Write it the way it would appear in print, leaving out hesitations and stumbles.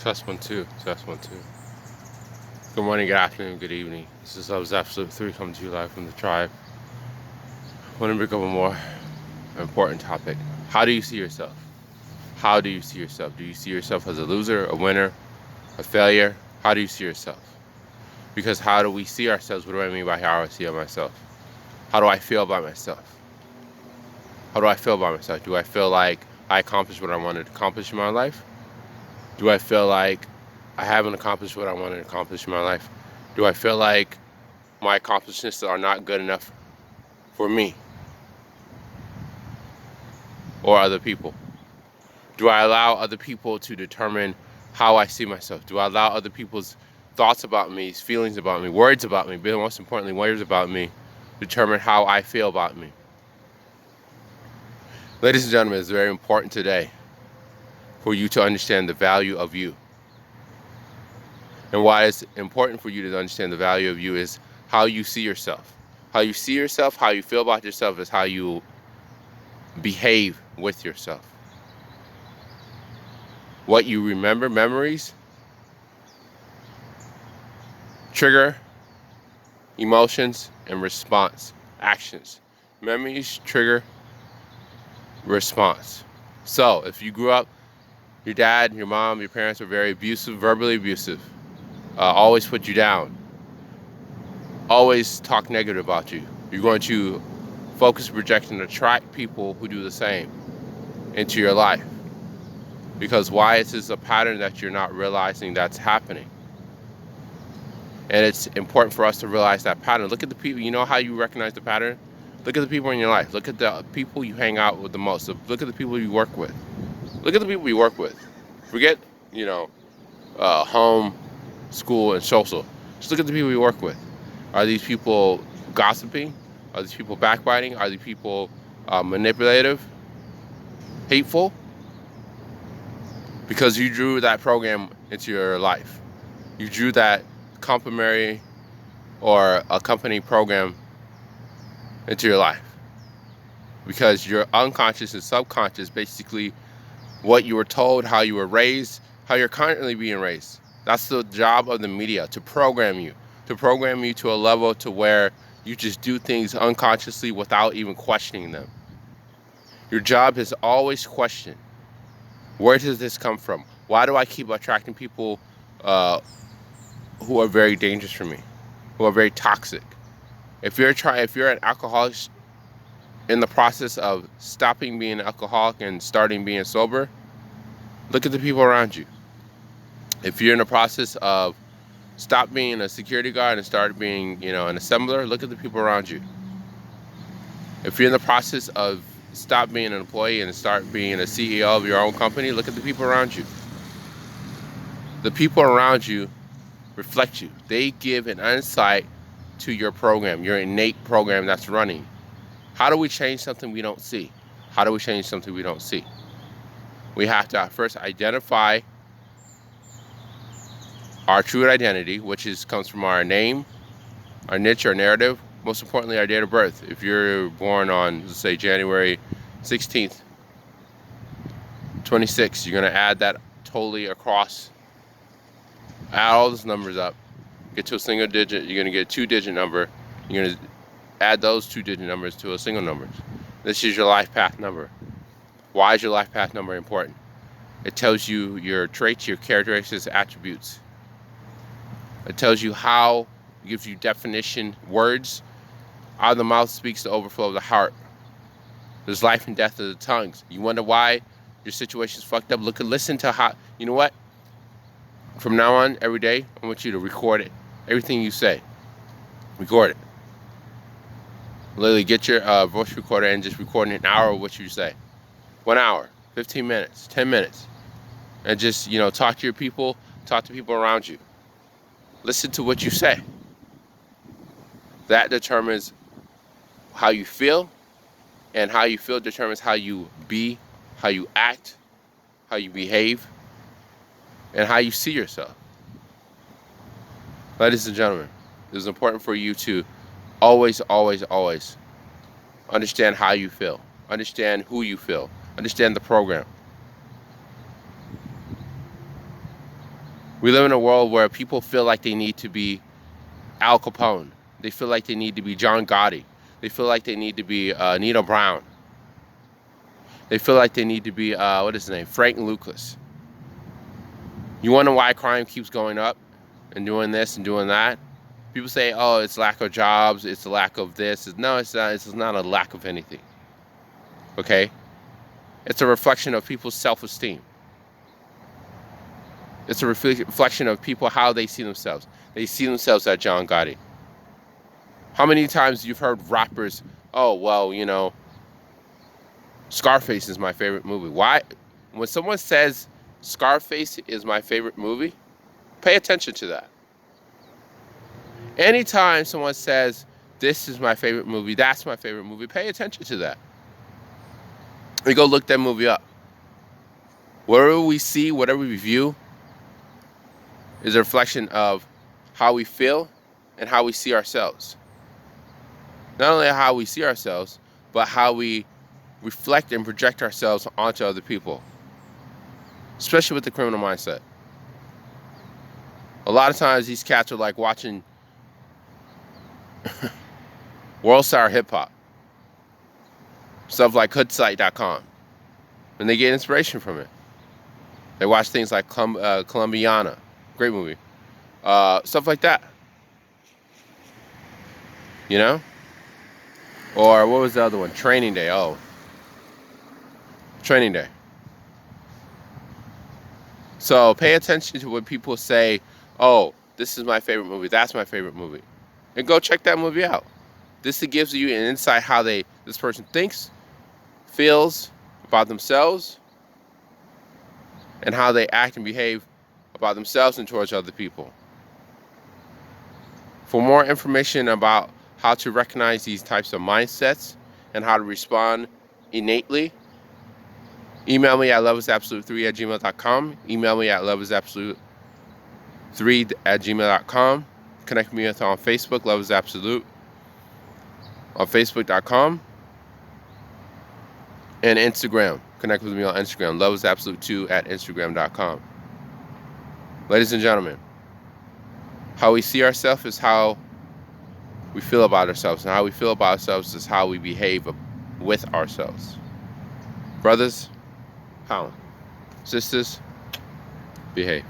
Test one, two. Test one, two. Good morning, good afternoon, good evening. This is Absolute 3 coming to you live from the tribe. I want to bring up a more important topic. How do you see yourself? How do you see yourself? Do you see yourself as a loser, a winner, a failure? How do you see yourself? Because how do we see ourselves? What do I mean by how I see myself? How do I feel about myself? How do I feel about myself? Do I feel like I accomplished what I wanted to accomplish in my life? Do I feel like I haven't accomplished what I wanted to accomplish in my life? Do I feel like my accomplishments are not good enough for me or other people? Do I allow other people to determine how I see myself? Do I allow other people's thoughts about me, feelings about me, words about me, but most importantly, words about me, determine how I feel about me? Ladies and gentlemen, it's very important today for you to understand the value of you. And why it's important for you to understand the value of you is how you see yourself. How you see yourself, how you feel about yourself is how you behave with yourself. What you remember, memories, trigger, emotions, and response, actions. Memories, trigger, response. So if you grew up, your dad, your mom, your parents were very abusive, verbally abusive, always put you down, always talk negative about you, you're going to focus, project, and attract people who do the same into your life. Because why? It's just a pattern that you're not realizing that's happening. And it's important for us to realize that pattern. Look at the people, you know how you recognize the pattern? Look at the people in your life. Look at the people you hang out with the most. Look at the people you work with. Look at the people you work with. Forget, home, school, and social. Just look at the people you work with. Are these people gossiping? Are these people backbiting? Are these people manipulative, hateful? Because you drew that program into your life. You drew that complimentary or a company program into your life. Because your unconscious and subconscious, basically what you were told, how you were raised, how you're currently being raised. That's the job of the media, to program you to a level to where you just do things unconsciously without even questioning them. Your job is always question. Where does this come from? Why do I keep attracting people who are very dangerous for me, who are very toxic? If you're an alcoholic in the process of stopping being an alcoholic and starting being sober, look at the people around you. If you're in the process of stop being a security guard and start being, an assembler, look at the people around you. If you're in the process of stop being an employee and start being a CEO of your own company, look at the people around you. The people around you reflect you. They give an insight to your program, your innate program that's running. How do we change something we don't see? How do we change something we don't see? We have to first identify our true identity, which comes from our name, our niche, our narrative, most importantly, our date of birth. If you're born on, let's say, January 16th, 26, you're going to add that totally across, add all those numbers up, get to a single digit, you're going to get a two-digit number, you're going to add those two-digit numbers to a single number. This is your life path number. Why is your life path number important? It tells you your traits, your characteristics, attributes. It tells you how, it gives you definition, words. Out of the mouth speaks the overflow of the heart. There's life and death of the tongues. You wonder why your situation's fucked up? Listen to how, you know what? From now on, every day, I want you to record it. Everything you say, record it. Literally get your voice recorder and just record an hour of what you say. 1 hour, 15 minutes, 10 minutes. And just, talk to your people, talk to people around you. Listen to what you say. That determines how you feel, and how you feel determines how you be, how you act, how you behave, and how you see yourself. Ladies and gentlemen, it is important for you to always, always, always understand how you feel, understand who you feel, understand the program. We live in a world where people feel like they need to be Al Capone. They feel like they need to be John Gotti. They feel like they need to be Nino Brown. They feel like they need to be, what is his name? Frank Lucas. You wonder why crime keeps going up and doing this and doing that? People say, oh, it's lack of jobs, it's a lack of this. No, it's not. It's not a lack of anything. Okay? It's a reflection of people's self-esteem. It's a reflection of people, how they see themselves. They see themselves as John Gotti. How many times you've heard rappers, oh, well, you know, Scarface is my favorite movie. Why? When someone says Scarface is my favorite movie, pay attention to that. Anytime someone says, this is my favorite movie, that's my favorite movie, pay attention to that. We go look that movie up. Whatever we see, whatever we view, is a reflection of how we feel and how we see ourselves. Not only how we see ourselves, but how we reflect and project ourselves onto other people. Especially with the criminal mindset. A lot of times these cats are like watching World Star Hip Hop. Stuff like hoodsite.com. And they get inspiration from it. They watch things like Colombiana. Great movie. Stuff like that. You know? Or what was the other one? Training Day. Oh. Training Day. So pay attention to when people say, oh, this is my favorite movie, that's my favorite movie. And go check that movie out. This gives you an insight how this person thinks, feels about themselves, and how they act and behave about themselves and towards other people. For more information about how to recognize these types of mindsets and how to respond innately, email me at loveisabsolute3@gmail.com. Email me at loveisabsolute3@gmail.com. Connect me with on Facebook, Love is Absolute, on Facebook.com. And Instagram. Connect with me on Instagram, loveisabsolute2@instagram.com. Ladies and gentlemen, how we see ourselves is how we feel about ourselves, and how we feel about ourselves is how we behave with ourselves. Brothers, pound. Sisters, behave.